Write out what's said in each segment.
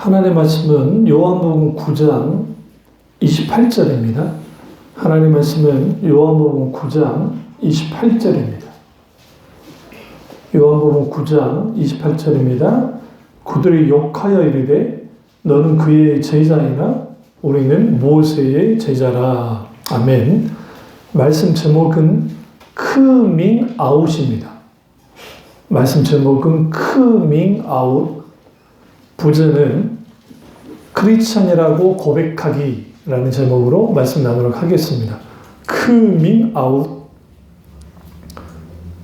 하나님의 말씀은 요한복음 9장 28절입니다. 하나님의 말씀은 요한복음 9장 28절입니다. 요한복음 9장 28절입니다. 그들이 욕하여 이르되 너는 그의 제자이나 우리는 모세의 제자라. 아멘. 말씀 제목은 커밍 아웃입니다. 말씀 제목은 커밍 아웃. 부제는 크리스찬이라고 고백하기라는 제목으로 말씀 나누도록 하겠습니다. 커밍 아웃.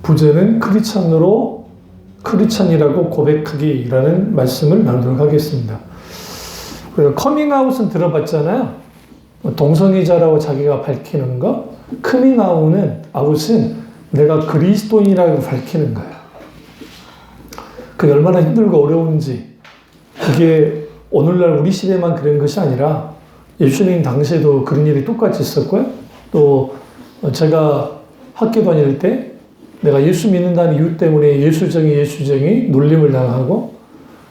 부제는 크리스찬이라고 고백하기라는 말씀을 나누도록 하겠습니다. 커밍아웃은 들어봤잖아요. 동성애자라고 자기가 밝히는 거. 커밍아웃은 내가 그리스도인이라고 밝히는 거예요. 그게 얼마나 힘들고 어려운지. 그게 오늘날 우리 시대만 그런 것이 아니라 예수님 당시에도 그런 일이 똑같이 있었고요. 또 제가 학교 다닐 때 내가 예수 믿는다는 이유 때문에 예수쟁이 놀림을 당하고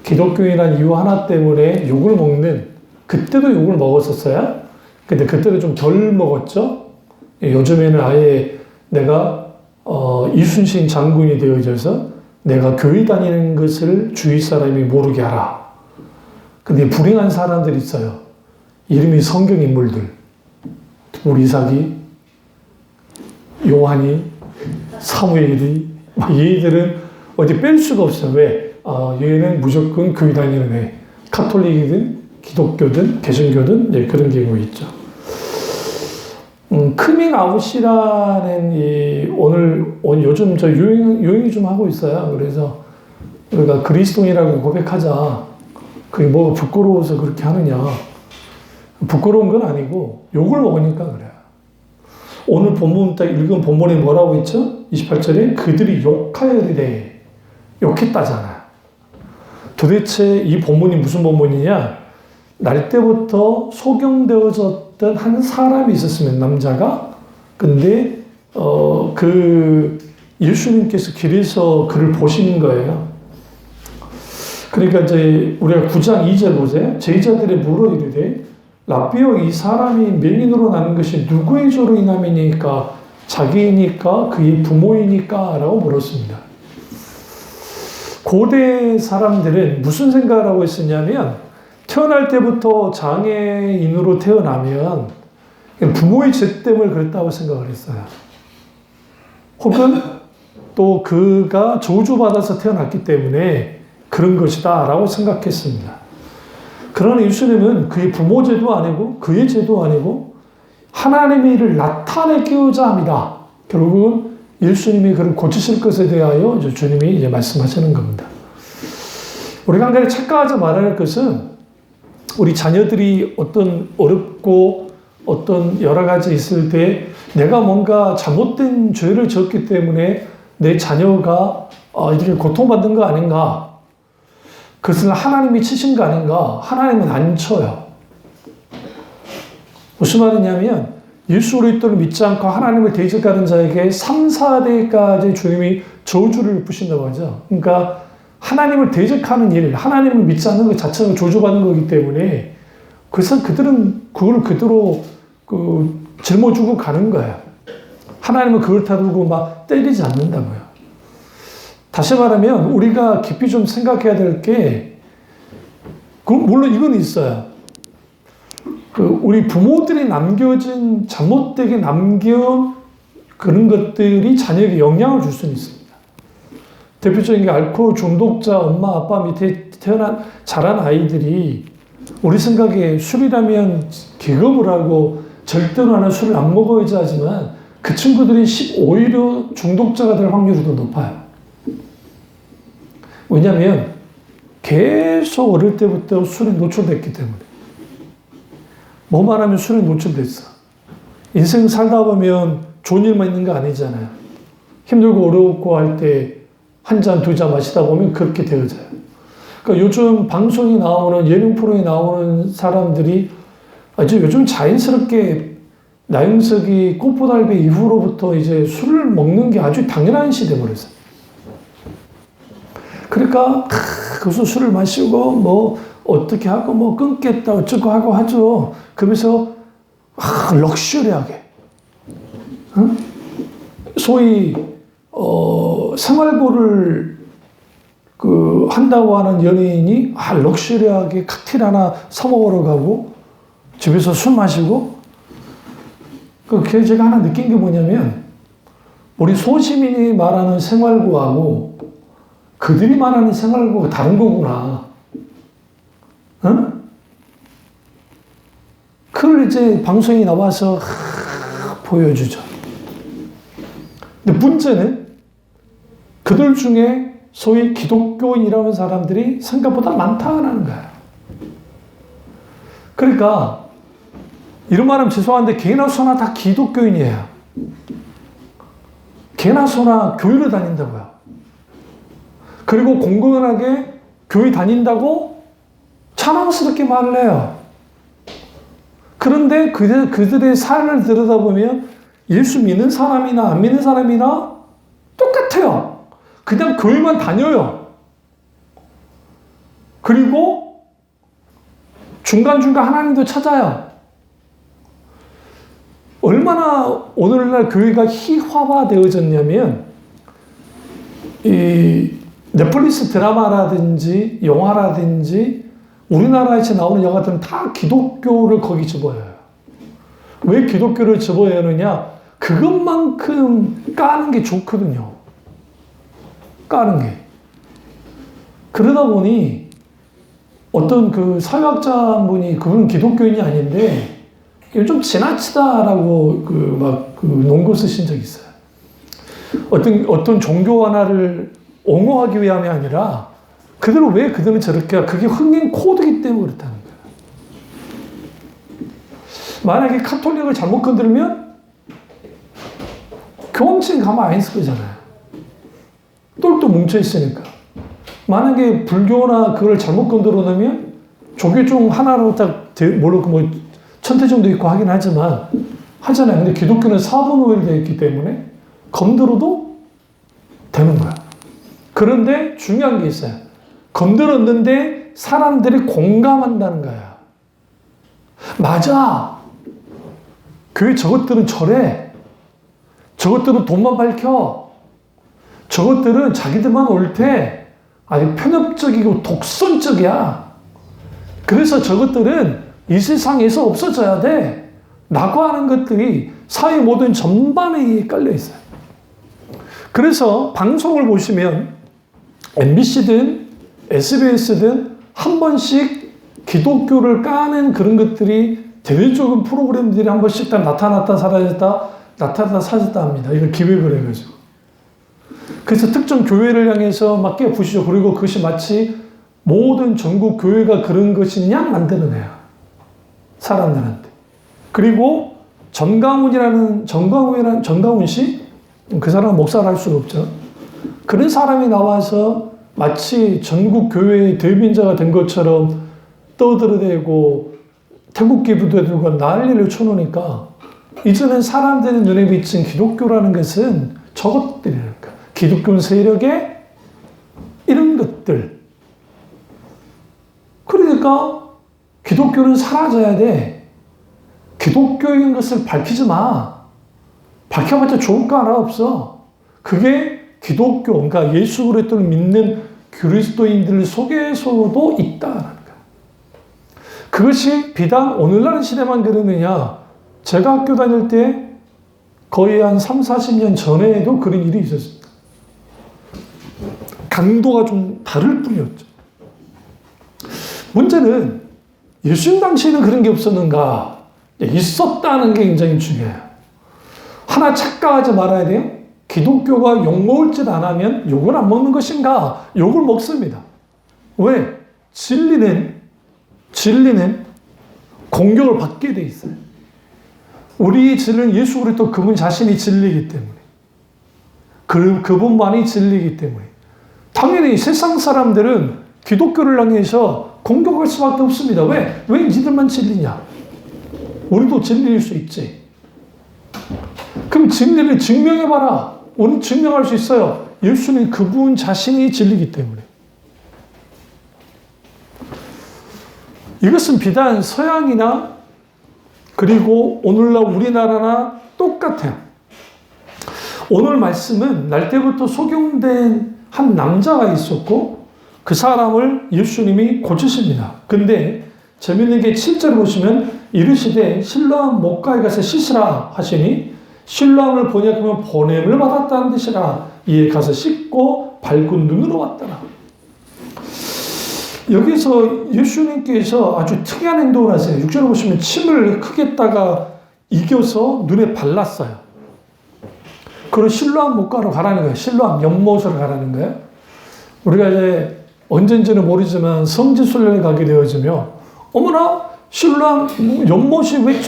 기독교인이라는 이유 하나 때문에 욕을 먹는, 그때도 욕을 먹었었어요. 근데 그때도 좀 덜 먹었죠. 요즘에는 아예 내가 이순신 장군이 되어져서 내가 교회 다니는 것을 주위 사람이 모르게 하라. 근데 불행한 사람들이 있어요. 이름이 성경 인물들. 우리 이삭이, 요한이, 사무엘이, 얘들은 어디 뺄 수가 없어요. 왜? 얘는 무조건 교회 다니는 애. 카톨릭이든 기독교든 개신교든 그런 경우 있죠. 커밍아웃이라는 오늘 요즘 저 유행이 좀 하고 있어요. 그래서 우리가 그리스도인이라고 고백하자. 그게 뭐 부끄러워서 그렇게 하느냐. 부끄러운 건 아니고 욕을 먹으니까 그래요. 오늘 본문 딱 읽은 본문에 뭐라고 있죠? 28절에 그들이 욕하여 이르되, 욕했다잖아요. 도대체 이 본문이 무슨 본문이냐? 날 때부터 소경되어졌던 한 사람이 있었으면, 남자가. 근데 그 예수님께서 길에서 그를 보시는 거예요. 그러니까 이제 우리가 9장 2절 보세요. 제자들이 물어 이르되 라비오, 이 사람이 맹인으로 나는 것이 누구의 죄로 인함이니까? 자기이니까? 그의 부모이니까? 라고 물었습니다. 고대 사람들은 무슨 생각을 하고 있었냐면, 태어날 때부터 장애인으로 태어나면 부모의 죄 때문에 그랬다고 생각을 했어요. 혹은 또 그가 저주받아서 태어났기 때문에 그런 것이다 라고 생각했습니다. 그러나 예수님은 그의 부모 죄도 아니고 그의 죄도 아니고 하나님의 일을 나타내고자 합니다. 결국은 예수님이 그를 고치실 것에 대하여 주님이 이제 말씀하시는 겁니다. 우리가 한 가지 착각하지 말아야 할 것은, 우리 자녀들이 어떤 어렵고 어떤 여러 가지 있을 때 내가 뭔가 잘못된 죄를 지었기 때문에 내 자녀가 이렇게 고통받는 거 아닌가? 그것을 하나님이 치신 거 아닌가? 하나님은 안 쳐요. 무슨 말이냐면, 예수 그리스도를 믿지 않고 하나님을 대적하는 자에게 3, 4대까지 주님이 저주를 부신다고 하죠. 그러니까 하나님을 대적하는 일, 하나님을 믿지 않는 것 자체가 저주받는 거기 때문에, 그래서 그들은 그걸 그대로 짊어지고 가는 거예요. 하나님은 그걸 다루고 막 때리지 않는다고요. 다시 말하면 우리가 깊이 좀 생각해야 될 게, 물론 이건 있어요. 우리 부모들이 남겨진, 잘못되게 남겨온 그런 것들이 자녀에게 영향을 줄 수는 있습니다. 대표적인 게 알코올 중독자 엄마 아빠 밑에 자란 아이들이, 우리 생각에 술이라면 기겁을 하고 절대로 하는 술을 안 먹어야지 하지만 그 친구들이 오히려 중독자가 될 확률이 더 높아요. 왜냐하면 계속 어릴 때부터 술에 노출됐기 때문에. 뭐만 하면 술에 노출됐어. 인생 살다 보면 좋은 일만 있는 거 아니잖아요. 힘들고 어렵고 할 때 한 잔, 두 잔 마시다 보면 그렇게 되어져요. 그러니까 요즘 방송이 나오는, 예능 프로에 나오는 사람들이 아주 요즘 자연스럽게 나영석이 꽃보달배 이후로부터 이제 술을 먹는 게 아주 당연한 시대 버렸어요. 그러니까 거기서 술을 마시고 어떻게 하고 뭐 끊겠다 어쩌고 하고 하죠. 그러면서 럭셔리하게, 응? 소위 생활고를 한다고 하는 연예인이 럭셔리하게 칵테일 하나 사 먹으러 가고 집에서 술 마시고, 그게 제가 하나 느낀 게 뭐냐면, 우리 소시민이 말하는 생활고하고 그들이 말하는 생활고가 다른 거구나. 응? 그걸 이제 방송에 나와서 보여주죠. 근데 문제는 그들 중에 소위 기독교인이라는 사람들이 생각보다 많다는 거야. 그러니까 이런 말하면 죄송한데 개나 소나 다 기독교인이에요. 개나 소나 교회를 다닌다고요. 그리고 공공연하게 교회 다닌다고 자랑스럽게 말을 해요. 그런데 그들의 삶을 들여다보면 예수 믿는 사람이나 안 믿는 사람이나 똑같아요. 그냥 교회만 다녀요. 그리고 중간중간 하나님도 찾아요. 얼마나 오늘날 교회가 희화화되어졌냐면, 이 넷플릭스 드라마라든지 영화라든지 우리나라에서 나오는 영화들은 다 기독교를 거기 집어넣어요. 왜 기독교를 집어넣느냐? 그것만큼 까는 게 좋거든요. 까는 게. 그러다 보니 어떤 그 사회학자 분이, 그분은 기독교인이 아닌데 이거 좀 지나치다라고 논거 쓰신 적이 있어요. 어떤 종교 하나를 옹호하기 위함이 아니라 왜 그들은 저렇게, 그게 흥행 코드이기 때문에 그렇다는 거예요. 만약에 카톨릭을 잘못 건드리면 교황청 가만 안 있을 거잖아요. 똘똘 뭉쳐 있으니까. 만약에 불교나 그걸 잘못 건드려 놓으면 조교 중 하나로 딱 천태정도 있고 하긴 하잖아요. 근데 기독교는 사분오일이 되어 있기 때문에 건드려도 되는 거야. 그런데 중요한 게 있어요. 건드렸는데 사람들이 공감한다는 거야. 맞아. 교회 저것들은 저래. 저것들은 돈만 밝혀. 저것들은 자기들만 옳대. 아주 편협적이고 독선적이야. 그래서 저것들은 이 세상에서 없어져야 돼. 라고 하는 것들이 사회 모든 전반에 깔려 있어요. 그래서 방송을 보시면 MBC든 SBS든 한 번씩 기독교를 까는 그런 것들이 대외적인 프로그램들이 한 번씩 다 나타났다 사라졌다 나타났다 사라졌다 합니다. 이걸 기획을 해가지고. 그래서 특정 교회를 향해서 막 깨부시죠. 그리고 그것이 마치 모든 전국 교회가 그런 것이냐 만드는 애야. 사람들한테. 그리고 정가훈 씨? 그 사람은 목사를 할 수가 없죠. 그런 사람이 나와서 마치 전국 교회의 대변자가 된 것처럼 떠들어대고 태국 기부도 들고 난리를 쳐놓으니까 이제는 사람들의 눈에 비친 기독교라는 것은 저것들이니까. 기독교 세력의 이런 것들. 그러니까 기독교는 사라져야 돼. 기독교인 것을 밝히지 마. 밝혀봤자 좋을 거 하나 없어. 그게 기독교, 그러니까 예수 그리스도를 믿는 그리스도인들 속에서도 있다는 거야. 그것이 비단 오늘날 시대만 그러느냐. 제가 학교 다닐 때 거의 한 3, 40년 전에도 그런 일이 있었습니다. 강도가 좀 다를 뿐이었죠. 문제는 예수님 당시에는 그런 게 없었는가? 있었다는 게 굉장히 중요해요. 하나 착각하지 말아야 돼요. 기독교가 욕 먹을 짓 안 하면 욕을 안 먹는 것인가? 욕을 먹습니다. 왜? 진리는 공격을 받게 돼 있어요. 우리 진리는 예수 그리스도 그분 자신이 진리이기 때문에. 그분만이 진리이기 때문에. 당연히 세상 사람들은 기독교를 향해서 공격할 수밖에 없습니다. 왜? 왜 니들만 진리냐? 우리도 진리일 수 있지. 그럼 진리를 증명해봐라. 우리는 증명할 수 있어요. 예수는 그분 자신이 진리이기 때문에. 이것은 비단 서양이나 그리고 오늘날 우리나라나 똑같아요. 오늘 말씀은 날 때부터 소경된 한 남자가 있었고 그 사람을 예수님이 고치십니다. 근데 재밌는 게 7절 보시면 이르시되 실로암 목가에 가서 씻으라 하시니 실로암을 번역하면 보냄을 받았다는 뜻이라. 이에 가서 씻고 밝은 눈으로 왔더라. 여기서 예수님께서 아주 특이한 행동을 하세요. 6절을 보시면 침을 크게 따가 이겨서 눈에 발랐어요. 그리고 실로암 목가로 가라는 거예요. 실로암 연못으로 가라는 거예요. 우리가 이제 언젠지는 모르지만 성지순례에 가게 되어지며 어머나 실로암 연못이 왜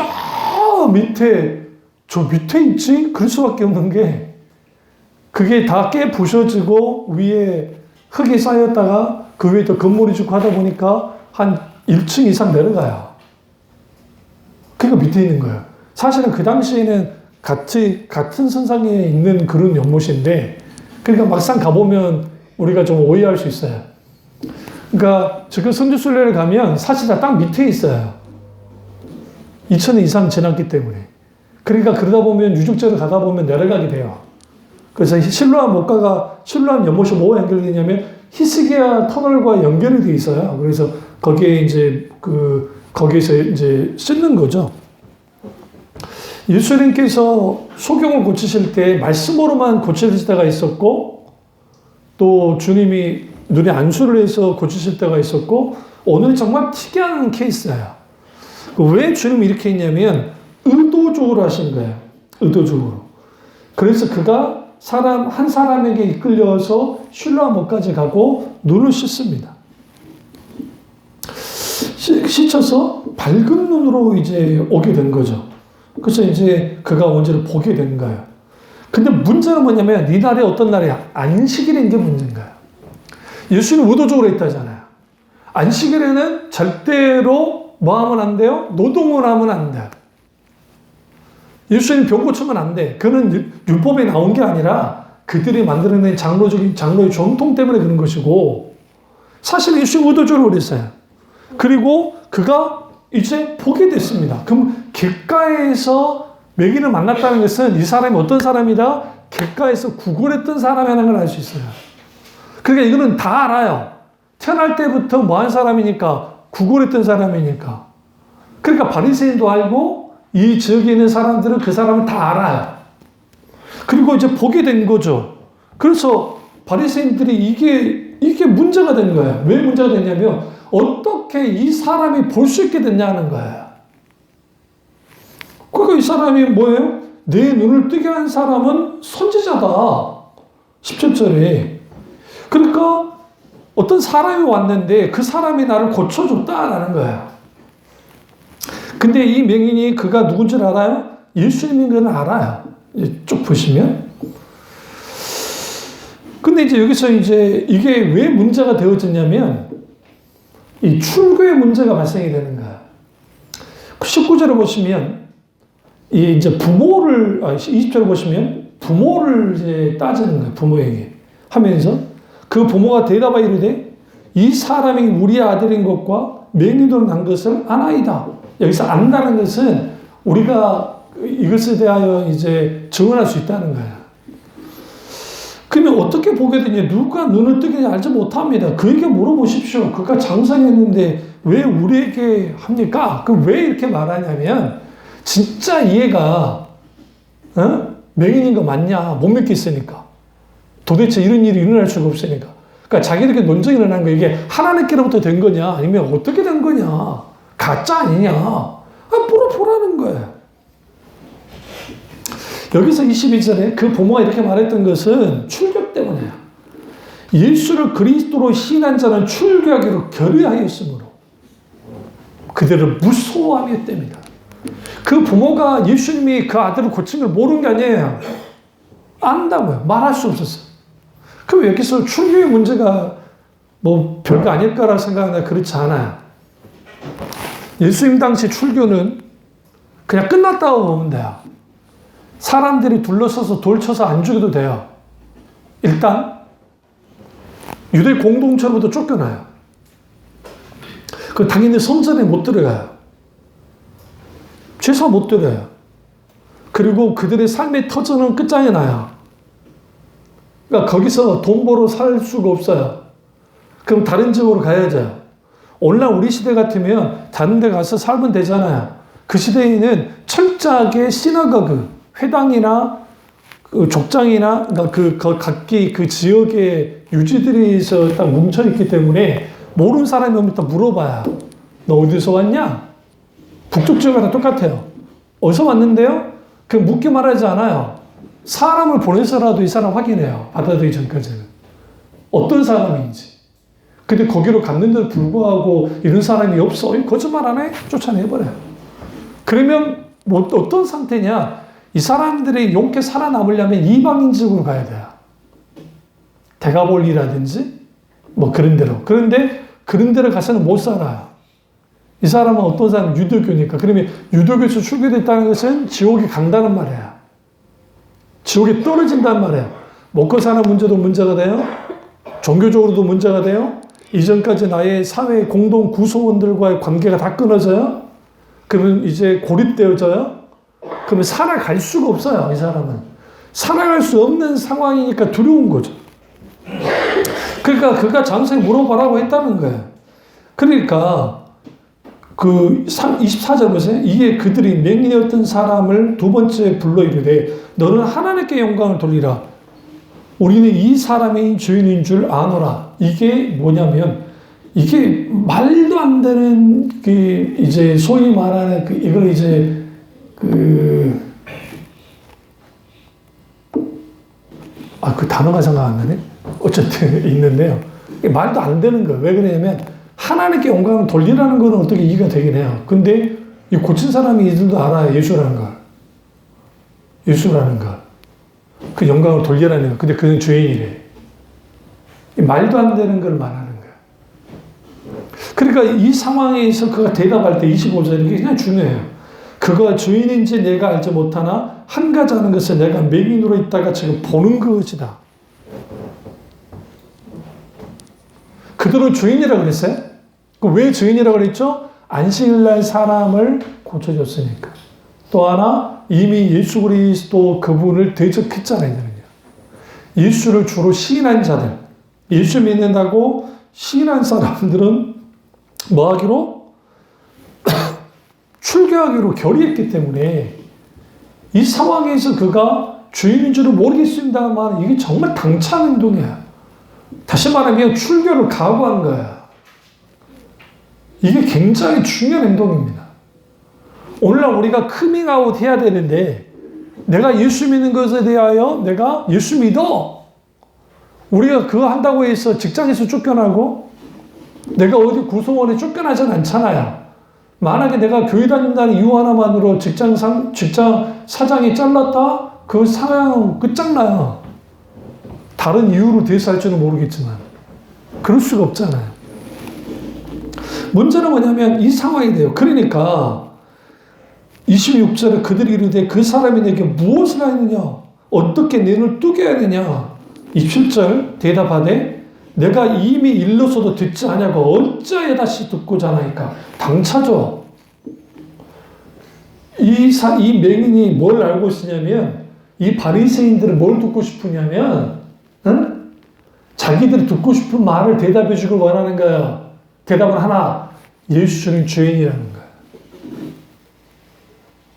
저 밑에 있지? 그럴 수밖에 없는 게 그게 다 깨 부셔지고 위에 흙이 쌓였다가 그 위에 또 건물이 짓고 하다 보니까 한 1층 이상 내려가요. 그러니까 밑에 있는 거예요. 사실은 그 당시에는 같은 선상에 있는 그런 연못인데 그러니까 막상 가보면 우리가 좀 오해할 수 있어요. 그러니까 지금 성지순례를 가면 사실 다 땅 밑에 있어요. 2000년 이상 지났기 때문에. 그러니까 그러다 보면 유적지를 가다 보면 내려가게 돼요. 그래서 실로암 목가가 실로암 연못이 뭐와 연결되냐면 히스기야 터널과 연결이 돼 있어요. 그래서 거기에 이제 거기에서 이제 씻는 거죠. 예수님께서 소경을 고치실 때 말씀으로만 고치실 때가 있었고 또 주님이 눈에 안수를 해서 고치실 때가 있었고 오늘은 정말 특이한 케이스예요. 왜 주님이 이렇게 했냐면 의도적으로 하신 거예요. 의도적으로. 그래서 그가 한 사람에게 이끌려서 실로암 목까지 가고 눈을 씻습니다. 씻어서 밝은 눈으로 이제 오게 된 거죠. 그래서 이제 그가 원죄를 보게 된 거예요. 근데 문제는 뭐냐면 이 날이 어떤 날이야? 안식일인 게 문제인 거예요. 예수는 의도적으로 했다잖아요. 안식일에는 절대로 뭐 하면 안 돼요? 노동을 하면 안 돼요. 예수님 병 고치면 안 돼. 그는 율법에 나온 게 아니라 그들이 만들어낸 장로의 전통 때문에 그런 것이고 사실 예수님 의도적으로 그랬어요. 그리고 그가 이제 보게 됐습니다. 그럼 객가에서 매기를 만났다는 것은 이 사람이 어떤 사람이다? 객가에서 구걸했던 사람이라는 걸 알 수 있어요. 그러니까 이거는 다 알아요. 태어날 때부터 뭐한 사람이니까 구걸했던 사람이니까. 그러니까 바리새인도 알고 이 지역에 있는 사람들은 그 사람을 다 알아요. 그리고 이제 보게 된 거죠. 그래서 바리새인들이 이게 문제가 된 거예요. 왜 문제가 됐냐면 어떻게 이 사람이 볼 수 있게 됐냐는 거예요. 그러니까 이 사람이 뭐예요? 내 눈을 뜨게 한 사람은 선지자다. 17절에. 그러니까 어떤 사람이 왔는데 그 사람이 나를 고쳐줬다라는 거예요. 근데 이 맹인이 그가 누군지를 알아요? 예수님인 건 알아요. 쭉 보시면. 근데 이제 여기서 이제 이게 왜 문제가 되어졌냐면 이 출교의 문제가 발생이 되는 거예요. 19절을 보시면 이제 20절을 보시면 부모를 이제 따지는 거예요. 부모에게 하면서 그 부모가 대답하여 이르되 이 사람이 우리 아들인 것과 맹인으로 난 것을 아나이다. 여기서 안다는 것은 우리가 이것에 대하여 이제 증언할 수 있다는 거예요. 그러면 어떻게 보게 되냐? 누가 눈을 뜨게 알지 못합니다. 그에게 물어보십시오. 그가 장성했는데 왜 우리에게 합니까? 그럼 왜 이렇게 말하냐면 진짜 이해가 맹인인 거 맞냐? 못 믿겠으니까. 도대체 이런 일이 일어날 수가 없으니까. 그러니까 자기들끼리 논쟁이 일어난 거 이게 하나님께로부터 된 거냐? 아니면 어떻게 된 거냐? 가짜 아니냐? 물어보라는 거예요. 여기서 22절에 그 부모가 이렇게 말했던 것은 출교 때문이에요. 예수를 그리스도로 시인한 자는 출교하기로 결의하였으므로 그들을 무서워하기 때문이다. 그 부모가 예수님이 그 아들을 고친 걸 모르는 게 아니에요. 안다고요. 말할 수 없었어요. 그럼 여기서 출교의 문제가 뭐 별거 아닐까라고 생각하나 그렇지 않아요. 예수님 당시 출교는 그냥 끝났다고 보면 돼요. 사람들이 둘러서서 돌 쳐서 안 죽여도 돼요. 일단 유대 공동체로부터 쫓겨나요. 그 당연히 성전에 못 들어가요. 최소 못 들어요. 그리고 그들의 삶의 터전은 끝장이 나요. 그러니까 거기서 돈 벌어 살 수가 없어요. 그럼 다른 지역으로 가야죠. 오늘날 우리 시대 같으면 다른 데 가서 살면 되잖아요. 그 시대에는 철저하게 시나고그, 회당이나 그 족장이나 그 각기 그 지역의 유지들이서 딱 뭉쳐있기 때문에 모르는 사람이 오면 딱 물어봐요. 너 어디서 왔냐? 북쪽 지역이랑 똑같아요. 어디서 왔는데요? 그 묻게 말하지 않아요. 사람을 보내서라도 이 사람 확인해요. 받아들이기 전까지는. 어떤 사람인지. 근데 거기로 갔는데도 불구하고 이런 사람이 없어. 거짓말 안 해? 쫓아내버려요. 그러면 뭐 어떤 상태냐? 이 사람들이 용케 살아남으려면 이방인 지역으로 가야 돼요. 데가볼리라든지 뭐 그런 데로. 그런데 그런 데로 가서는 못 살아요. 이 사람은 어떤 사람은 유대교니까. 그러면 유대교에서 출교됐다는 것은 지옥에 간다는 말이에요. 지옥에 떨어진단 말이에요. 먹고 사는 문제도 문제가 돼요. 종교적으로도 문제가 돼요. 이전까지 나의 사회 공동 구성원들과의 관계가 다 끊어져요. 그러면 이제 고립되어져요. 그러면 살아갈 수가 없어요. 이 사람은. 살아갈 수 없는 상황이니까 두려운 거죠. 그러니까 그가 장소에 물어보라고 했다는 거예요. 그러니까 그 24절 보세요. 이게 그들이 맹인이었던 사람을 두 번째 불러 이르되 너는 하나님께 영광을 돌리라. 우리는 이 사람이 주인인 줄 아노라. 이게 뭐냐면 이게 말도 안 되는 그 이제 소위 말하는 그 이걸 이제 그 단어가 생각 안 나네. 어쨌든 있는데요. 말도 안 되는 거예요. 왜 그러냐면 하나님께 영광을 돌리라는 거는 어떻게 이해가 되긴 해요. 근데 이 고친 사람이 이들도 알아요. 예수라는 걸. 예수라는 걸. 그 영광을 돌리라는 거. 근데 그는 죄인이래. 말도 안 되는 걸 말하는 거예요. 그러니까 이 상황에서 그가 대답할 때 25절이 그냥 중요해요. 그가 주인인지 내가 알지 못하나 한 가지 하는 것은 내가 맹인으로 있다가 지금 보는 것이다. 그들은 주인이라고 그랬어요? 왜 주인이라고 그랬죠? 안식일날 사람을 고쳐줬으니까. 또 하나 이미 예수 그리스도 그분을 대적했잖아요. 예수를 주로 시인한 자들, 예수 믿는다고 시인한 사람들은 뭐 하기로? 출교하기로 결의했기 때문에 이 상황에서 그가 주인인 줄은 모르겠습니다만 이게 정말 당찬 행동이야. 다시 말하면 출교를 각오한 거야. 이게 굉장히 중요한 행동입니다. 오늘날 우리가 커밍아웃 해야 되는데 내가 예수 믿는 것에 대하여 내가 예수 믿어. 우리가 그거 한다고 해서 직장에서 쫓겨나고 내가 어디 구성원에 쫓겨나진 않잖아요. 만약에 내가 교회 다닌다는 이유 하나만으로 직장 사장이 잘랐다? 그 상황 끝장나요. 다른 이유로 대사할지는 모르겠지만 그럴 수가 없잖아요. 문제는 뭐냐면 이 상황이 돼요. 그러니까 26절에 그들이 이르되 그 사람이 내게 무엇을 하느냐? 어떻게 내 눈을 뜨게 하느냐? 27절 대답하되 내가 이미 일러서도 듣지 않냐고 어찌하여 다시 듣고자 하나이까? 당차죠. 이 맹인이 뭘 알고 있으냐면 이 바리새인들은 뭘 듣고 싶으냐면 자기들이 듣고 싶은 말을 대답해 주길 원하는 거예요. 대답은 하나, 예수는 죄인이라는 거예요.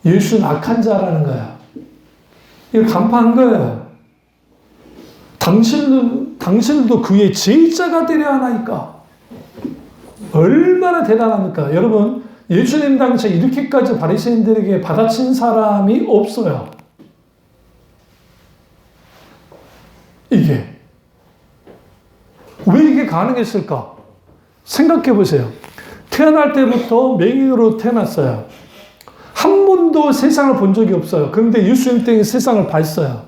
예수는 악한 자라는 거야. 이걸 간파한 거예요. 당신들도 그의 제자가 되려 하나이까. 얼마나 대단합니까? 여러분, 예수님 당시에 이렇게까지 바리새인들에게 받아친 사람이 없어요. 이게. 왜 이게 가능했을까? 생각해 보세요. 태어날 때부터 맹인으로 태어났어요. 한 번도 세상을 본 적이 없어요. 그런데 예수님 때문에 세상을 봤어요.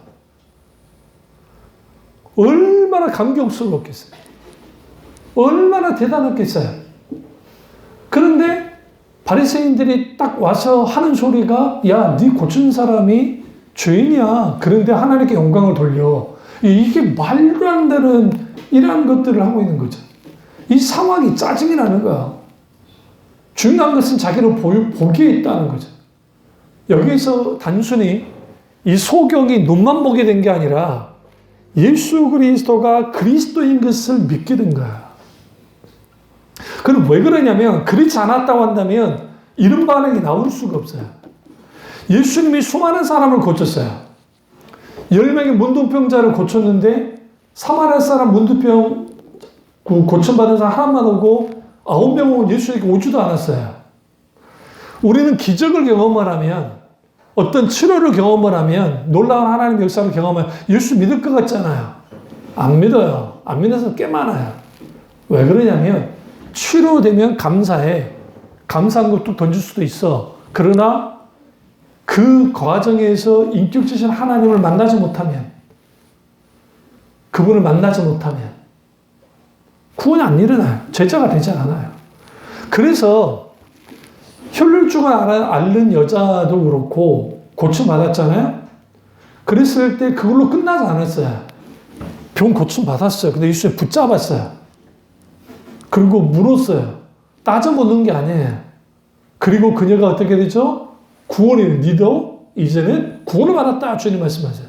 얼마나 감격스럽겠어요. 얼마나 대단했겠어요. 그런데 바리새인들이 딱 와서 하는 소리가 야, 네 고친 사람이 죄인이야. 그런데 하나님께 영광을 돌려. 이게 말도 안 되는 이러한 것들을 하고 있는 거죠. 이 상황이 짜증이 나는 거야. 중요한 것은 자기를 보기에 있다는 거죠. 여기서 단순히 이 소경이 눈만 보게 된 게 아니라 예수 그리스도가 그리스도인 것을 믿게 된 거야. 그럼 왜 그러냐면 그렇지 않았다고 한다면 이런 반응이 나올 수가 없어요. 예수님이 수많은 사람을 고쳤어요. 10명의 문둥병자를 고쳤는데 사마리아 사람 문둥병 고침받은 사람 하나만 오고 9명은 예수에게 오지도 않았어요. 우리는 기적을 경험을 하면 어떤 치료를 경험을 하면 놀라운 하나님의 역사를 경험하면 예수 믿을 것 같잖아요. 안 믿어요. 안 믿는 사람 꽤 많아요. 왜 그러냐면 치료되면 감사해. 감사한 것도 던질 수도 있어. 그러나 그 과정에서 인격주신 하나님을 만나지 못하면 그분을 만나지 못하면 구원이 안 일어나요. 제자가 되지 않아요. 그래서 혈루증을 앓는 여자도 그렇고 고침받았잖아요. 그랬을 때 그걸로 끝나지 않았어요. 병 고침받았어요. 근데 예수님 붙잡았어요. 그리고 물었어요. 따져보는 게 아니에요. 그리고 그녀가 어떻게 되죠? 구원이 니도 이제는 구원을 받았다. 주님 말씀하세요.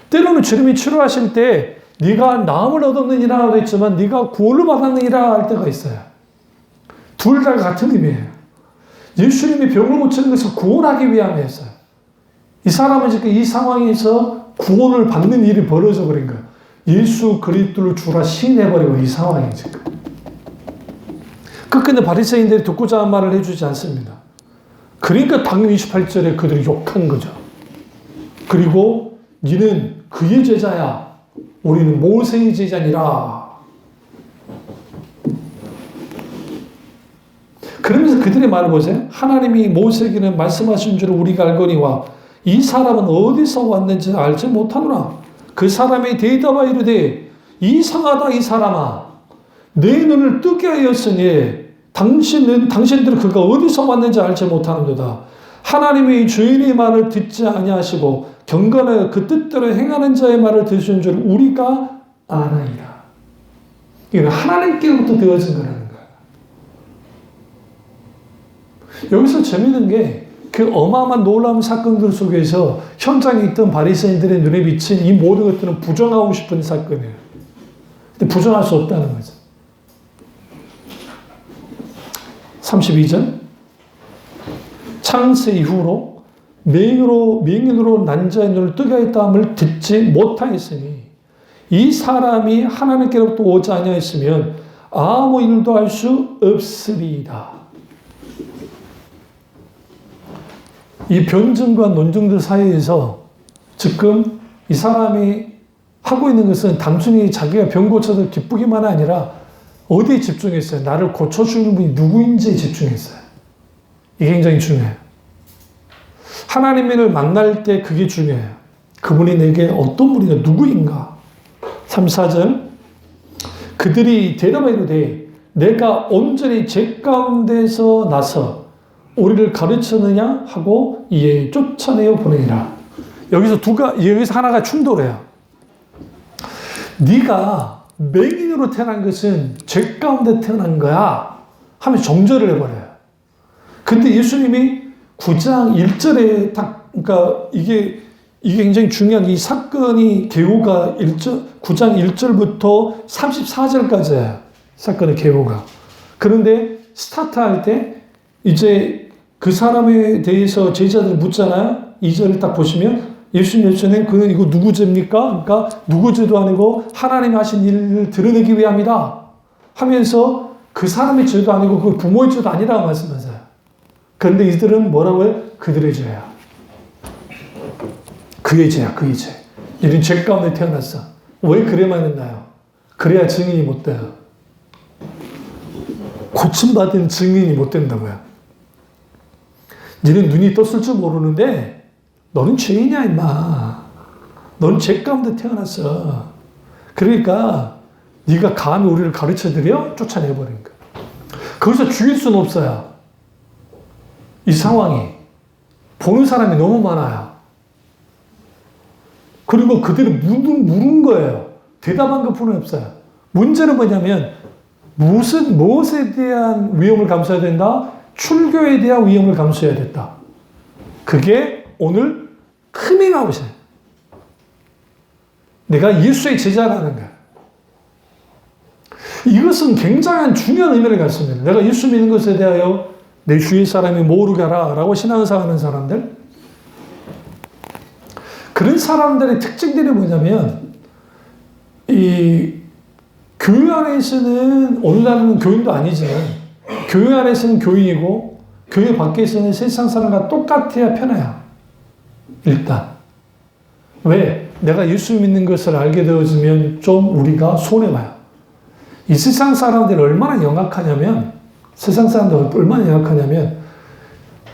때로는 주님이 치료하실 때 네가 나음을 얻었느니라 했지만 네가 구원을 받았느니라 할 때가 있어요. 둘 다 같은 의미예요. 예수님이 병을 고치는 것을 구원하기 위함이었어요. 이 사람은 지금 이 상황에서 구원을 받는 일이 벌어져 버린 거예요. 예수 그리스도를 주라 시인해버리고 이 상황이 지금. 근데 바리새인들이 듣고자 한 말을 해주지 않습니다. 그러니까 당연 28절에 그들이 욕한 거죠. 그리고 너는 그의 제자야. 우리는 모세의 제자니라. 그러면서 그들의 말을 보세요. 하나님이 모세에게는 말씀하신 줄을 우리가 알거니와 이 사람은 어디서 왔는지 알지 못하노라. 그 사람이 대답하여 이르되 이상하다 이 사람아. 내 눈을 뜨게 하였으니 당신들은 그가 어디서 왔는지 알지 못하는도다. 하나님이 주인의 말을 듣지 아니하시고 경건하여 그 뜻대로 행하는 자의 말을 들으신 줄 우리가 아나이다. 이건 하나님께로부터 되어진 거라는 거예요. 여기서 재미있는 게 그 어마어마한 놀라운 사건들 속에서 현장에 있던 바리새인들의 눈에 비친 이 모든 것들은 부정하고 싶은 사건이에요. 근데 부정할 수 없다는 거죠. 32절 창세 이후로 맹인으로 난 자의 눈을 뜨게 했다함을 듣지 못하였으니 이 사람이 하나님께로부터 오지 아니하였으면 아무 일도 할 수 없으리이다. 이 변증과 논증들 사이에서 지금 이 사람이 하고 있는 것은 단순히 자기가 병 고쳐서 기쁘기만 아니라 어디에 집중했어요? 나를 고쳐주는 분이 누구인지에 집중했어요. 이게 굉장히 중요해요. 하나님을 만날 때 그게 중요해요. 그분이 내게 어떤 분이가 누구인가? 34절 그들이 대답하여 이르되 내가 온전히 죄 가운데서 나서 우리를 가르쳤느냐 하고 이에 쫓아내어 보내니라. 여기서 하나가 충돌해요. 네가 맹인으로 태어난 것은 죄 가운데 태어난 거야 하면서 정죄를 해버려요. 근데 예수님이 9장 1절에 그러니까 이게 굉장히 중요한 이 사건이 개요가 9장 1절부터 34절까지예요. 사건의 개요가. 그런데 스타트할 때 이제 그 사람에 대해서 제자들이 묻잖아요. 2절을 딱 보시면 예수님 그는 이거 누구 죄입니까? 그러니까 누구 죄도 아니고 하나님이 하신 일을 드러내기 위함이다 하면서 그 사람의 죄도 아니고 그 부모의 죄도 아니라고 말씀하세요. 그런데 이들은 뭐라고 해요? 그들의 죄야. 그의 죄야, 그의 죄. 이런 죄 가운데 태어났어. 왜 그래만 했나요? 그래야 증인이 못 돼요. 고침받은 증인이 못 된다고요. 너는 눈이 떴을 줄 모르는데 너는 죄인이야 임마. 너는 죄 가운데 태어났어. 그러니까 네가 감히 우리를 가르쳐드려? 쫓아내버린 거야. 거기서 죽일 수는 없어요. 이 상황이. 보는 사람이 너무 많아요. 그리고 그들이 물은 거예요. 대답한 것뿐은 없어요. 문제는 뭐냐면 무엇에 대한 위험을 감수해야 된다? 출교에 대한 위험을 감수해야 됐다. 그게 오늘 커밍아웃이에요. 내가 예수의 제자라는 거야. 이것은 굉장히 중요한 의미를 갖습니다. 내가 예수 믿는 것에 대하여 내 주위 사람이 모르게 하라 라고 신앙생활하는 사람들, 그런 사람들의 특징들이 뭐냐면, 이 교회 안에서는, 오늘날은 교인도 아니지만 교회 안에서는 교인이고 교회 밖에서는 세상 사람과 똑같아야 편해요. 일단 왜? 내가 예수 믿는 것을 알게 되어지면 좀 우리가 손해봐요. 이 세상 사람들이 얼마나 영악하냐면,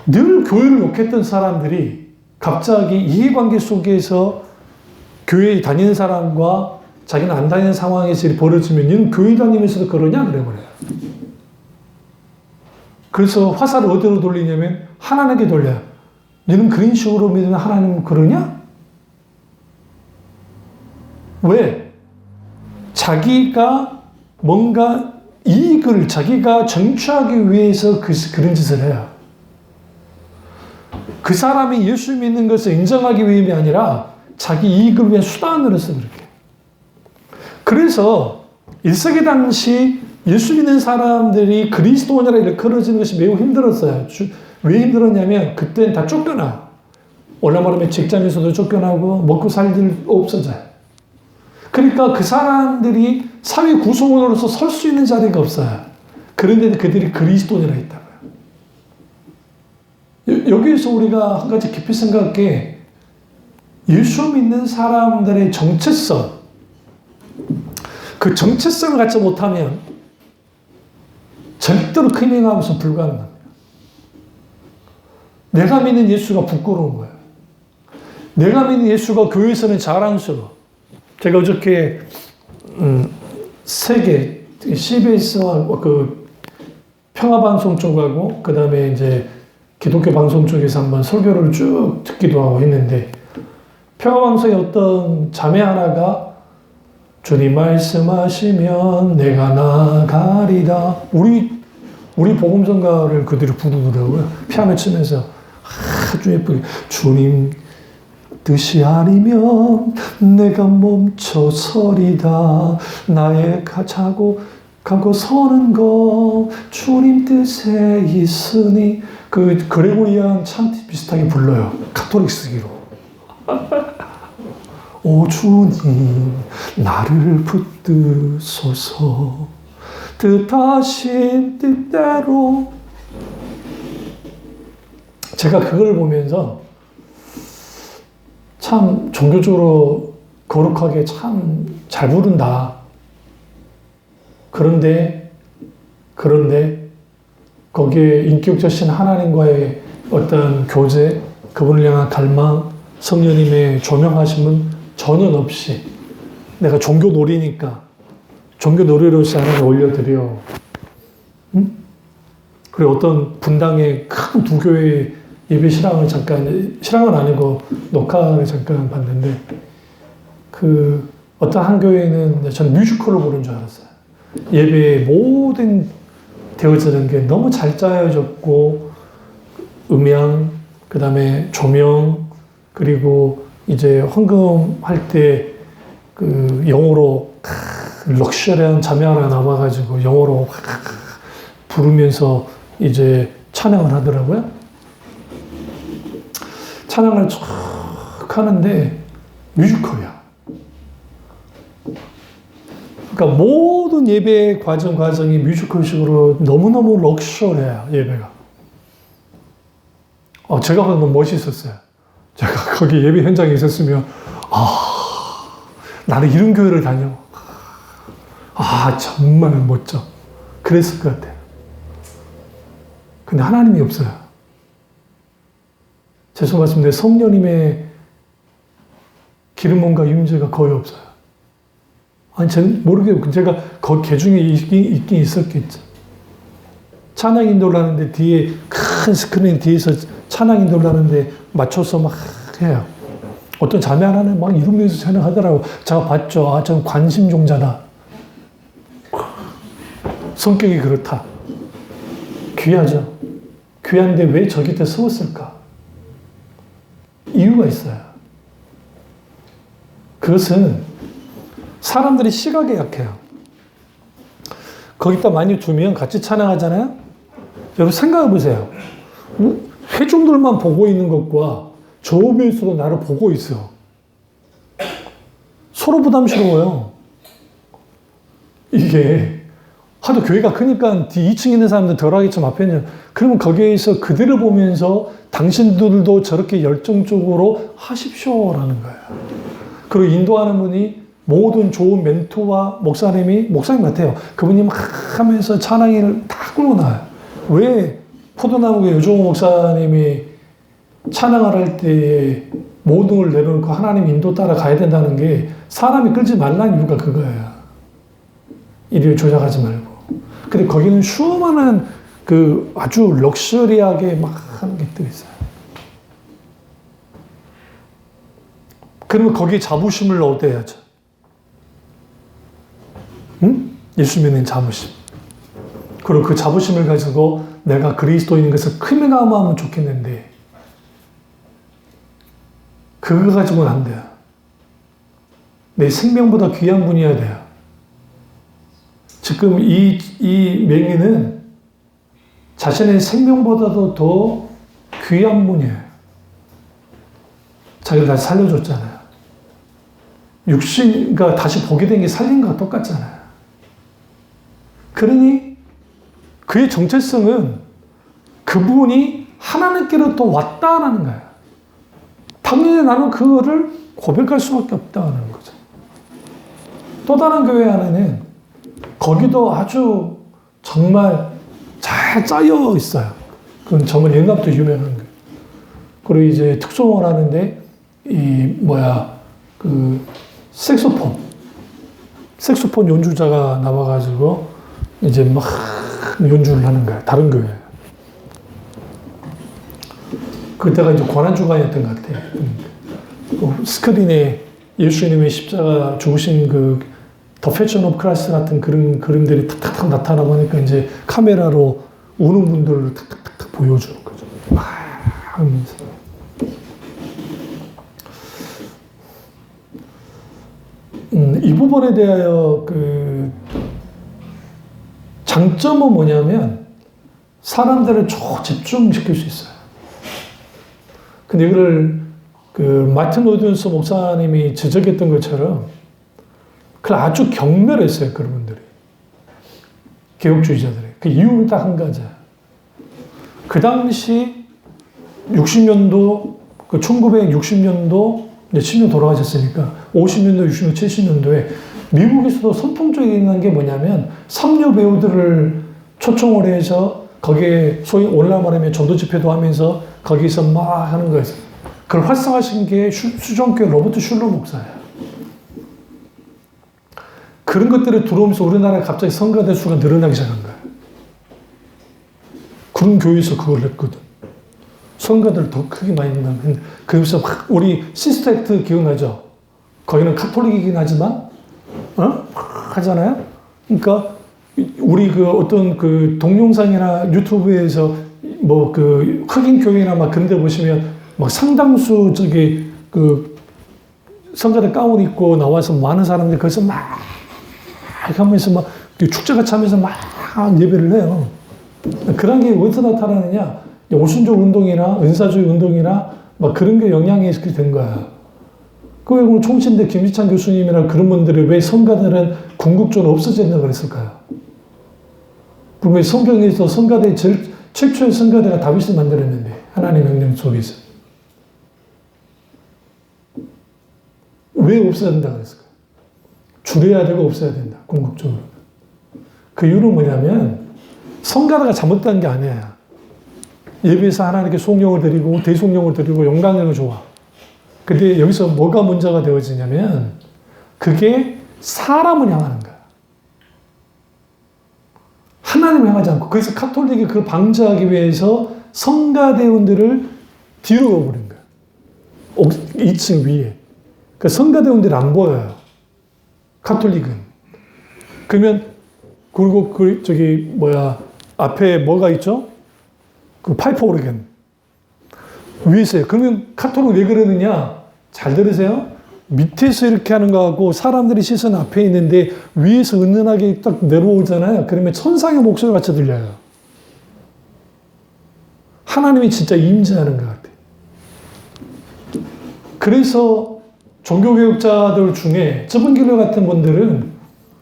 늘 교회를 욕했던 사람들이 갑자기 이해관계 속에서 교회 다니는 사람과 자기는 안 다니는 상황에서 벌어지면 얘는 교회 다니면서도 그러냐? 그래버려요. 그래서 화살을 어디로 돌리냐면 하나님께 돌려요. 너는 그런 식으로 믿으면 하나님은 그러냐? 왜? 자기가 뭔가 이익을 자기가 정취하기 위해서 그런 짓을 해요. 그 사람이 예수 믿는 것을 인정하기 위함이 아니라 자기 이익을 위한 수단으로서 그렇게. 그래서 1세기 당시 예수 믿는 사람들이 그리스도인이라 일컬어지는 것이 매우 힘들었어요. 왜 힘들었냐면 그때는 다 쫓겨나. 원래 말하면 직장에서도 쫓겨나고 먹고 살 일 없어져요. 그러니까 그 사람들이 사회 구성원으로서 설 수 있는 자리가 없어요. 그런데 그들이 그리스도인이라 했다고요. 여기에서 우리가 한 가지 깊이 생각해, 예수 믿는 사람들의 정체성, 그 정체성을 갖지 못하면 절대로 커밍아웃은 불가능합니다. 내가 믿는 예수가 부끄러운 거예요. 내가 믿는 예수가 교회에서는 자랑스러워. 제가 어저께 세계 CBS와 그 평화방송 쪽하고 그 다음에 이제 기독교 방송 쪽에서 한번 설교를 쭉 듣기도 하고 했는데, 평화방송의 어떤 자매 하나가 주님 말씀하시면 내가 나가리라. 우리 복음성가를 그들이 부르더라고요. 피아노 치면서 아주 예쁘게 주님 뜻이 아니면 내가 멈춰서리다. 나의 가고 서는 거 주님 뜻에 있으니. 그 그레고리안 찬트 비슷하게 불러요. 카톨릭 쓰기로. 오 주님 나를 붙드소서 뜻하신 뜻대로. 제가 그걸 보면서 참 종교적으로 거룩하게 참 잘 부른다. 그런데 거기에 인격자신 하나님과의 어떤 교제, 그분을 향한 갈망, 성령님의 조명하심은 전혀 없이 내가 종교 놀이니까 종교 놀이로서 하나님 올려드려. 응? 그리고 어떤 분당의 큰 두 교회 예배 실황을 아니고 녹화를 잠깐 봤는데, 그 어떤 한 교회는 전 뮤지컬을 보는 줄 알았어요. 예배의 모든 되어지는 게 너무 잘 짜여졌고, 음향, 그 다음에 조명, 그리고 이제 헌금할 때 그 영어로 럭셔리한 자매 하나 나와가지고 영어로 부르면서 이제 찬양을 하더라고요. 찬양을 쭉 하는데 뮤지컬이야. 그러니까 모든 예배 과정이 뮤지컬식으로 너무너무 럭셔리해요, 예배가. 제가 너무 멋있었어요. 제가 거기 예배 현장에 있었으면, 나는 이런 교회를 다녀. 정말 멋져. 그랬을 것 같아요. 근데 하나님이 없어요. 죄송 말씀드려요. 성령님의 기름음과 임재가 거의 없어요. 저는 모르겠고, 제가 개 중에 있긴 있었겠죠. 찬양 인도를 하는데 뒤에 큰 스크린 뒤에서 찬양 인도를 하는데 맞춰서 막 해요. 어떤 자매 하나는 막 이러면서 찬양하더라고. 제가 봤죠. 저는 관심종자다. 성격이 그렇다. 귀하죠. 귀한데 왜 저 곁에 세웠을까? 이유가 있어요. 그것은 사람들이 시각에 약해요. 거기다 많이 두면 같이 찬양하잖아요? 여러분 생각해 보세요. 회중들만 보고 있는 것과 저 위에서도 나를 보고 있어. 서로 부담스러워요. 이게 하도 교회가 크니까 2층에 있는 사람들 덜하게 좀 앞에 있는, 그러면 거기에서 그들을 보면서 당신들도 저렇게 열정적으로 하십시오라는 거예요. 그리고 인도하는 분이 모든 좋은 멘토와 목사님 같아요. 그분이 막 하면서 찬양을 다 끌고 나와요. 왜 포도나무의 유종호 목사님이 찬양을 할 때 모든 걸 내려놓고 하나님 인도 따라 가야 된다는 게 사람이 끌지 말라는 이유가 그거예요. 이를 조작하지 말고. 근데 거기는 수많은 그 아주 럭셔리하게 막 하는 게 또 있어요. 그러면 거기에 자부심을 얻어야죠. 응? 예수 믿는 자부심. 그리고 그 자부심을 가지고 내가 그리스도인인 것을 크면하면 좋겠는데 그거 가지고는 안 돼요. 내 생명보다 귀한 분이어야 돼요. 지금 이 맹인은 자신의 생명보다도 더 귀한 분이에요. 자기를 다시 살려줬잖아요. 육신과 다시 보게 된 게 살린 거와 똑같잖아요. 그러니 그의 정체성은 그분이 하나님께로 또 왔다는 거예요. 당연히 나는 그거를 고백할 수밖에 없다는 거죠. 또 다른 교회 안에는 거기도 아주 정말 잘 짜여 있어요. 그건 정말 옛날부터 유명한 거예요. 그리고 이제 특송을 하는데 색소폰 연주자가 나와가지고 이제 막 연주를 하는 거예요. 다른 교회. 그때가 이제 고난주간이었던 것 같아요. 스크린에 예수님의 십자가 죽으신 더 패션 오브 크라이스트 같은 그런 그림들이 탁탁탁 나타나고 하니까 이제 카메라로 우는 분들을 탁탁탁 보여주는 거죠. 막 하면서. 이 부분에 대하여 장점은 뭐냐면 사람들을 집중시킬 수 있어요. 근데 이거를 마틴 오디언스 목사님이 지적했던 것처럼 그걸 아주 경멸했어요. 그런 분들이. 개혁주의자들이. 그 이유는 딱 한 가지야. 그 당시 60년도, 1960년도, 이제 10년 돌아가셨으니까 50년도, 60년도, 70년도에 미국에서도 선풍적인 게 뭐냐면 삼류 배우들을 초청을 해서 거기에 소위 오늘날 말하면 전도 집회도 하면서 거기서 막 하는 거였어요. 그걸 활성화하신 게 수정교회 로버트 슐러 목사예요. 그런 것들이 들어오면서 우리나라에 갑자기 성가대 수가 늘어나기 시작한 거예요. 그런 교회에서 그걸 했거든. 성가대를 더 크게 많이 넣는다. 그래서 우리 시스터 액트 기억나죠? 거기는 카톨릭이긴 하지만, 하잖아요? 그러니까, 우리 어떤 동영상이나 유튜브에서 흑인 교회나 막 그런 데 보시면 막 상당수 성가대 가운 입고 나와서 많은 사람들이 거기서 막 하면서 막 축제같이 하면서 막 예배를 해요. 그런 게 어디서 나타나느냐? 오순절 운동이나 은사주의 운동이나 막 그런 게 영향이 있게 된 거야. 그 총신대 김지찬 교수님이나 그런 분들이 왜 성가대는 궁극적으로 없어졌나 그랬을까요? 분명히 성경에서 성가대 최초의 성가대가 다윗이 만들었는데 하나님의 명령 속에서 왜 없어야 된다 그랬을까요? 줄여야 되고 없어야 된다. 궁극적으로. 그 이유는 뭐냐면 성가대가 잘못된 게 아니야. 예배에서 하나님께 송영을 드리고 대송영을 드리고 영광을 좋아. 근데 여기서 뭐가 문제가 되어지냐면 그게 사람을 향하는 거야. 하나님을 향하지 않고. 그래서 카톨릭이 그걸 방지하기 위해서 성가대원들을 뒤로 가버린 거야. 2층 위에. 그 성가대원들이 안 보여요. 카톨릭은. 그러면 그리고 앞에 뭐가 있죠? 그 파이프 오르겐. 위에서요. 그러면 카톨릭 왜 그러느냐? 잘 들으세요. 밑에서 이렇게 하는 거하고 사람들이 시선 앞에 있는데 위에서 은은하게 딱 내려오잖아요. 그러면 천상의 목소리 같이 들려요. 하나님이 진짜 임재하는 것 같아요. 그래서 종교개혁자들 중에 쩌분길러 같은 분들은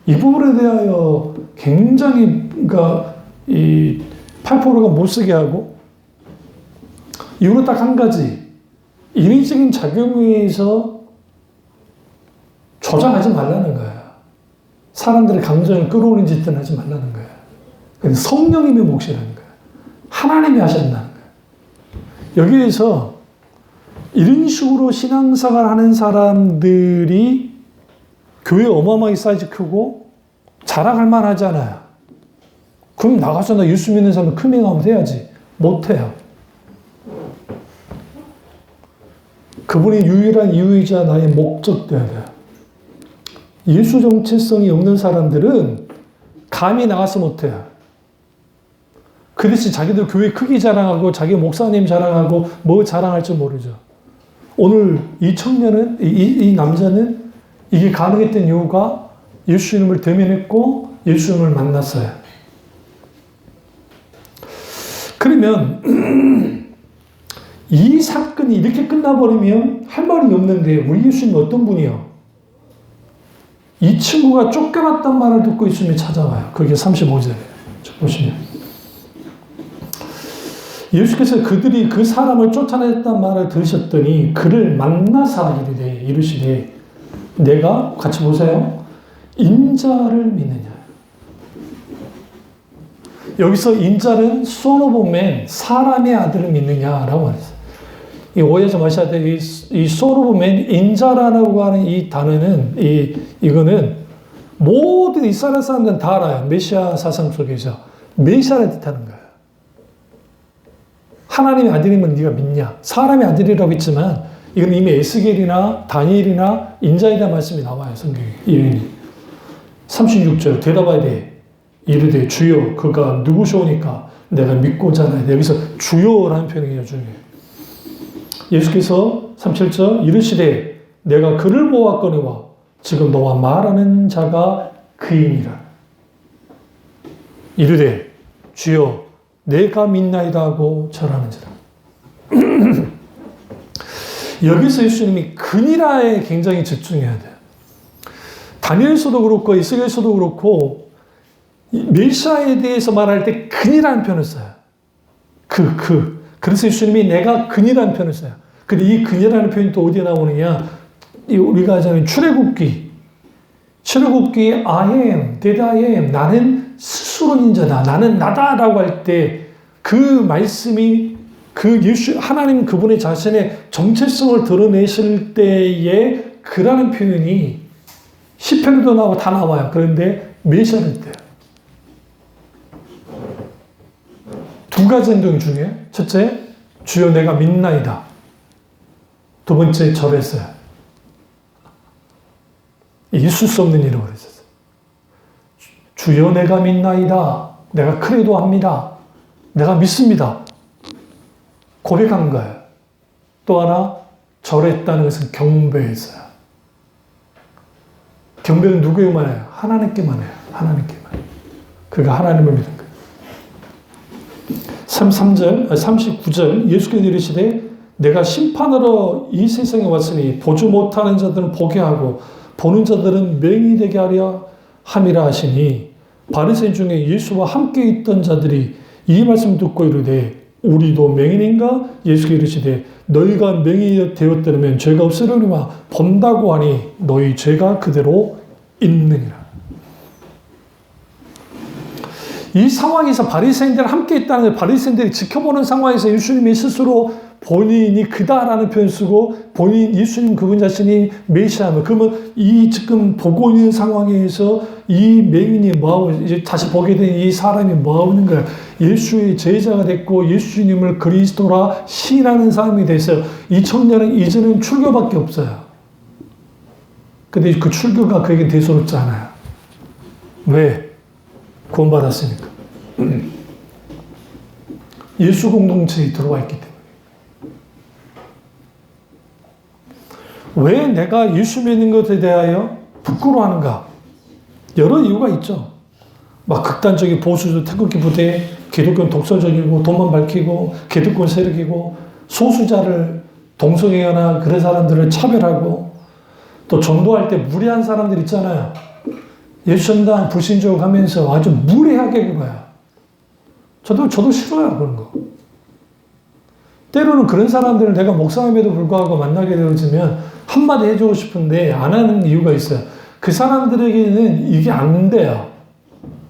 이 부분에 대하여 굉장히 그러니까 이 파이프오르간 못 쓰게 하고 이유는 딱 한 가지. 인위적인 작용에 의해서 조장하지 말라는 거예요. 사람들의 감정을 끌어오는 짓들은 하지 말라는 거예요. 그래서 성령님의 몫이라는 거예요. 하나님이 하신다는 거예요. 여기에서 이런 식으로 신앙생활 하는 사람들이 교회 어마어마하게 사이즈 크고 자랑할 만하잖아요. 그럼 나가서 나 예수 믿는 사람 커밍아웃 해야지. 못해요. 그분이 유일한 이유이자 나의 목적되어야 돼요. 예수 정체성이 없는 사람들은 감히 나가서 못해요. 그 대신 자기들 교회 크기 자랑하고 자기 목사님 자랑하고 뭐 자랑할지 모르죠. 오늘 이 청년은, 이 남자는 이게 가능했던 이유가 예수님을 대면했고 예수님을 만났어요. 그러면 이 사건이 이렇게 끝나버리면 할 말이 없는데 우리 예수님 어떤 분이요? 이 친구가 쫓겨났단 말을 듣고 예수님이 찾아와요. 그게 35절이에요. 보시면. 예수께서 그들이 그 사람을 쫓아냈단 말을 들으셨더니 그를 만나사 이르시되 내가 같이 보세요. 인자를 믿느냐. 여기서 인자는 son of man, 사람의 아들을 믿느냐라고 말했어요. 이 오해하지 마셔야 돼. 이 son of man, 인자라고 하는 이 단어는 이거는 모든 이스라엘 사람들은 다 알아요. 메시아 사상 속에서 메시아를 뜻하는 거예요. 하나님의 아들이면 네가 믿냐? 사람의 아들이라고 했지만 이건 이미 에스겔이나 다니엘이나 인자에 대한 말씀이 나와요. 성경에. 36절 대답하야 돼. 이르되 주여 그가 누구시오니까 내가 믿고자 하나이다. 여기서 주여라는 표현이 중요해요. 예수께서 37절 이르시되 내가 그를 보았거니와 지금 너와 말하는 자가 그이니라. 이르되 주여 내가 믿나이다 하고 절하는지라. 여기서 예수님이 그니라에 굉장히 집중해야 돼요. 다니엘서도 그렇고 이스라엘서도 그렇고 메시아에 대해서 말할 때 그니라는 표현을 써요. 그래서 예수님이 내가 그니라는 표현을 써요. 근데 이 그니라는 표현이 또 어디에 나오느냐? 우리가 하자면 출애굽기 I am, that I am, 나는 스스로 인자다, 나는 나다라고 할 때 그 말씀이 그 예수 하나님 그분의 자신의 정체성을 드러내실 때에 그라는 표현이 시편에도 나오고 다 나와요. 그런데 메시아일 때 두 가지 행동이 중요해요. 첫째, 주여 내가 믿나이다. 두 번째, 절했어요. 있을 수 없는 이름을 했었어요. 주여 내가 믿나이다. 내가 크레도합니다. 내가 믿습니다. 고백한 거예요. 또 하나, 절했다는 것은 경배했어요. 경배는 누구에게만 해요? 하나님께만 해요. 하나님께만. 그가 하나님을 믿은 거예요. 39절 예수께서 이르시되 내가 심판하러 이 세상에 왔으니 보지 못하는 자들은 보게 하고 보는 자들은 맹이 되게 하려 함이라 하시니 바리새인 중에 예수와 함께 있던 자들이 이 말씀 듣고 이르되 우리도 맹인인가? 예수께서 이르시되 너희가 맹인이 되었다면 죄가 없으려니와 본다고 하니 너희 죄가 그대로 있느니라. 이 상황에서 바리새인들 함께 있다는 걸 바리새인들이 지켜보는 상황에서 예수님이 스스로 본인이 그다라는 표현 쓰고 본인 예수님 그분 자신이 메시아면 그러면 이 지금 보고 있는 상황에서 이 맹인이 뭐하고 이제 다시 보게 된 이 사람이 뭐하고 있는 거야? 예수의 제자가 됐고 예수님을 그리스도라 시인하는 사람이 됐어요. 이 청년은 이제는 출교밖에 없어요. 근데 그 출교가 그에게 대수롭지 않아요. 왜? 구원받았으니까. 예수 공동체에 들어와 있기 때문에. 왜 내가 예수 믿는 것에 대하여 부끄러워하는가? 여러 이유가 있죠. 막 극단적인 보수적 태극기 부대, 기독교는 독서적이고 돈만 밝히고 기독교 세력이고 소수자를 동성애나 그런 사람들을 차별하고 또 전도할 때 무례한 사람들 있잖아요. 예수전당 불신족 하면서 아주 무례하게 굴어요. 저도 싫어요, 그런 거. 때로는 그런 사람들을 내가 목사임에도 불구하고 만나게 되어지면 한마디 해주고 싶은데 안 하는 이유가 있어요. 그 사람들에게는 이게 안 돼요.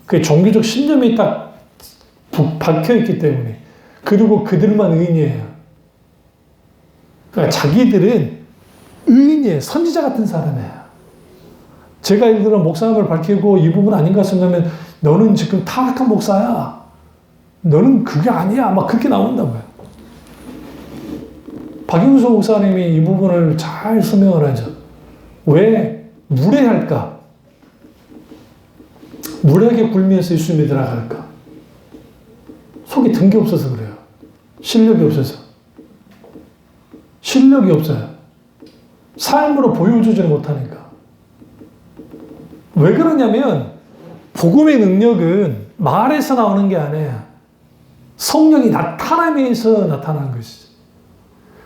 그게 종교적 신념이 딱 박혀있기 때문에. 그리고 그들만 의인이에요. 그러니까 자기들은 의인이에요. 선지자 같은 사람이에요. 제가 예를 들어 목사님을 밝히고 이 부분 아닌가 생각하면 너는 지금 타락한 목사야. 너는 그게 아니야. 막 그렇게 나온다고요. 박용수 목사님이 이 부분을 잘 설명을 하죠. 왜 무례할까? 무례하게 굴면서 예수 믿으라 할까? 속에 든 게 없어서 그래요. 실력이 없어서. 실력이 없어요. 삶으로 보여주지를 못하니까. 왜 그러냐면 복음의 능력은 말에서 나오는 게 아니에요. 성령이 나타나면서 나타나는 것이죠.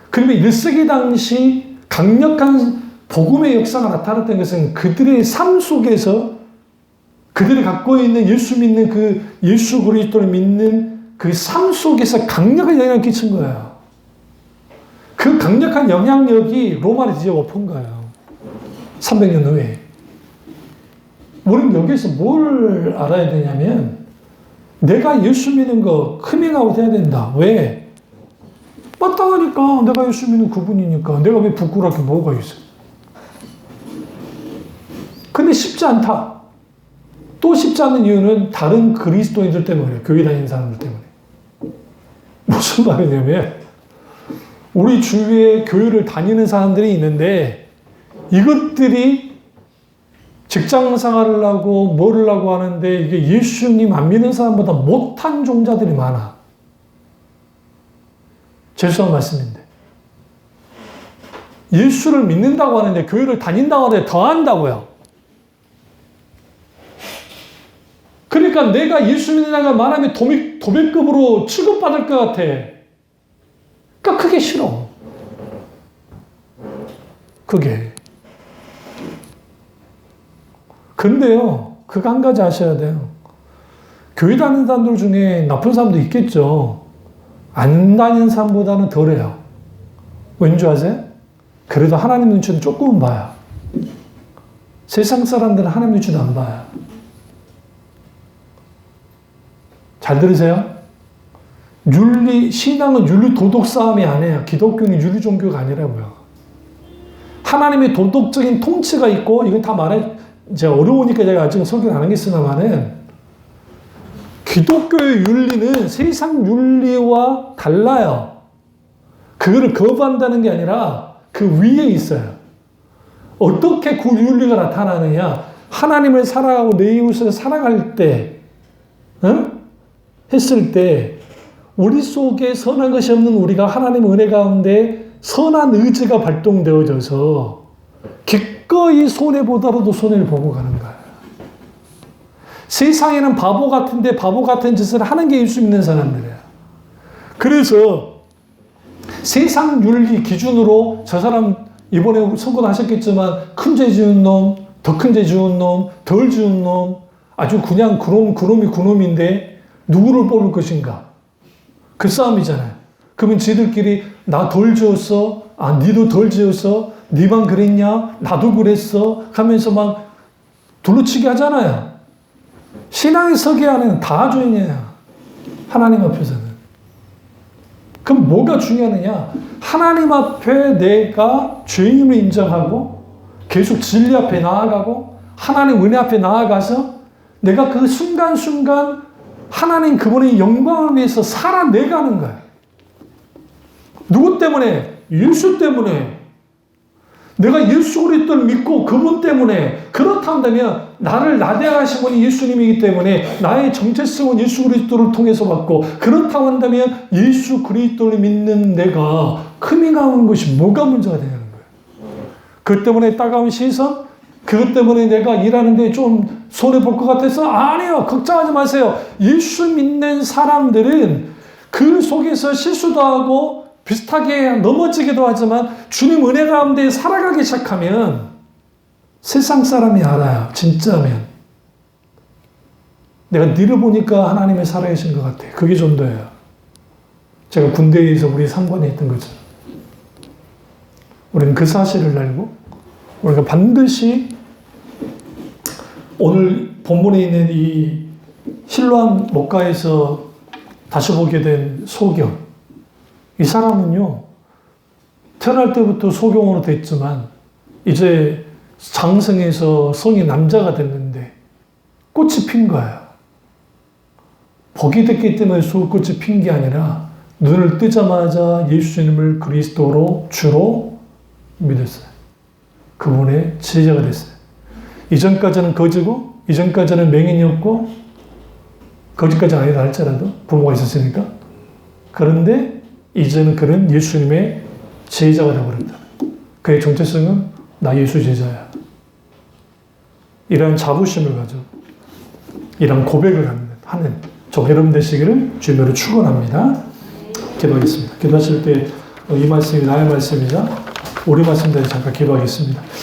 그러면 1세기 당시 강력한 복음의 역사가 나타났던 것은 그들의 삶 속에서 그들이 갖고 있는 예수 믿는 그 예수 그리스도를 믿는 그 삶 속에서 강력한 영향을 끼친 거예요. 그 강력한 영향력이 로마를 뒤집어 엎은 거예요. 300년 후에. 우리는 여기서 뭘 알아야 되냐면 내가 예수 믿는 거 커밍아웃 해야 된다. 왜? 마땅하니까 내가 예수 믿는 그분이니까 내가 왜 부끄럽게 뭐가 있어. 근데 쉽지 않다. 또 쉽지 않은 이유는 다른 그리스도인들 때문에 교회 다니는 사람들 때문에. 무슨 말이냐면 우리 주위에 교회를 다니는 사람들이 있는데 이것들이 직장 생활을 하고 뭐를 하고 하는데 이게 예수님 안 믿는 사람보다 못한 종자들이 많아. 죄송한 말씀인데. 예수를 믿는다고 하는데 교회를 다닌다고 하는데 더 한다고요. 그러니까 내가 예수 믿는다고 말하면 도배급으로 취급받을 것 같아. 그러니까 그게 싫어. 그게. 근데요, 그거 한 가지 아셔야 돼요. 교회 다니는 사람들 중에 나쁜 사람도 있겠죠. 안 다니는 사람보다는 덜해요. 왠지 아세요? 그래도 하나님 눈치는 조금은 봐요. 세상 사람들은 하나님 눈치도 안 봐요. 잘 들으세요? 신앙은 윤리 도덕 싸움이 아니에요. 기독교는 윤리 종교가 아니라고요. 하나님의 도덕적인 통치가 있고, 이건 다 제가 어려우니까 제가 아직 설교를 안 하겠으나마는, 기독교의 윤리는 세상 윤리와 달라요. 그거를 거부한다는 게 아니라 그 위에 있어요. 어떻게 그 윤리가 나타나느냐? 하나님을 사랑하고 내 이웃을 사랑할 때, 했을 때, 우리 속에 선한 것이 없는 우리가 하나님의 은혜 가운데 선한 의지가 발동되어져서 기꺼이 손해보다라도 손해를 보고 가는 거예요. 세상에는 바보 같은데 바보 같은 짓을 하는 게 예수 믿는 사람들이에요. 그래서 세상 윤리 기준으로 저 사람 이번에 선고도 하셨겠지만 큰 죄 지은 놈, 더 큰 죄 지은 놈, 덜 지은 놈, 아주 그냥 그놈이 그놈인데 누구를 뽑을 것인가? 그 싸움이잖아요. 그러면 지들끼리 나 덜 지었어? 아, 니도 덜 지었어? 니만 그랬냐? 나도 그랬어? 하면서 막 둘러치기 하잖아요. 신앙의 서기 안에는 다 죄인이에요. 하나님 앞에서는. 그럼 뭐가 중요하느냐? 하나님 앞에 내가 죄인을 인정하고 계속 진리 앞에 나아가고 하나님 은혜 앞에 나아가서 내가 그 순간순간 하나님 그분의 영광을 위해서 살아내가는 거예요. 누구 때문에? 예수 때문에. 내가 예수 그리스도를 믿고 그분 때문에 그렇다 한다면 나를 나대하신 분이 예수님이기 때문에 나의 정체성은 예수 그리스도를 통해서 받고 그렇다고 한다면 예수 그리스도를 믿는 내가 크밍아웃 것이 뭐가 문제가 되냐는 거예요. 그 때문에 따가운 시선, 그것 때문에 내가 일하는데 좀 손해볼 것 같아서 아니요, 걱정하지 마세요. 예수 믿는 사람들은 그 속에서 실수도 하고 비슷하게 넘어지기도 하지만 주님 은혜 가운데 살아가기 시작하면 세상 사람이 알아요. 진짜면. 내가 니를 보니까 하나님의 살아계신 것 같아. 그게 전도예요. 제가 군대에서 우리 상관에 있던 거죠. 우리는 그 사실을 알고 우리가 반드시 오늘 본문에 있는 이 실로암 목가에서 다시 보게 된 소경, 이 사람은요 태어날 때부터 소경으로 됐지만 이제 장성해서 성이 남자가 됐는데 꽃이 핀 거예요. 복이 됐기 때문에 수꽃이 핀 게 아니라 눈을 뜨자마자 예수님을 그리스도로 주로 믿었어요. 그분의 제자가 됐어요. 이전까지는 거지고 이전까지는 맹인이었고 거지까지 아니다 할지라도 부모가 있었으니까. 그런데 이제는 그는 예수님의 제자가 되어버렸다. 그의 정체성은 나 예수 제자야. 이러한 자부심을 가지고 이러한 고백을 하는 저 여러분 되시기를 주님으로 축원합니다. 기도하겠습니다. 기도하실 때 이 말씀이 나의 말씀이자 우리 말씀대로 잠깐 기도하겠습니다.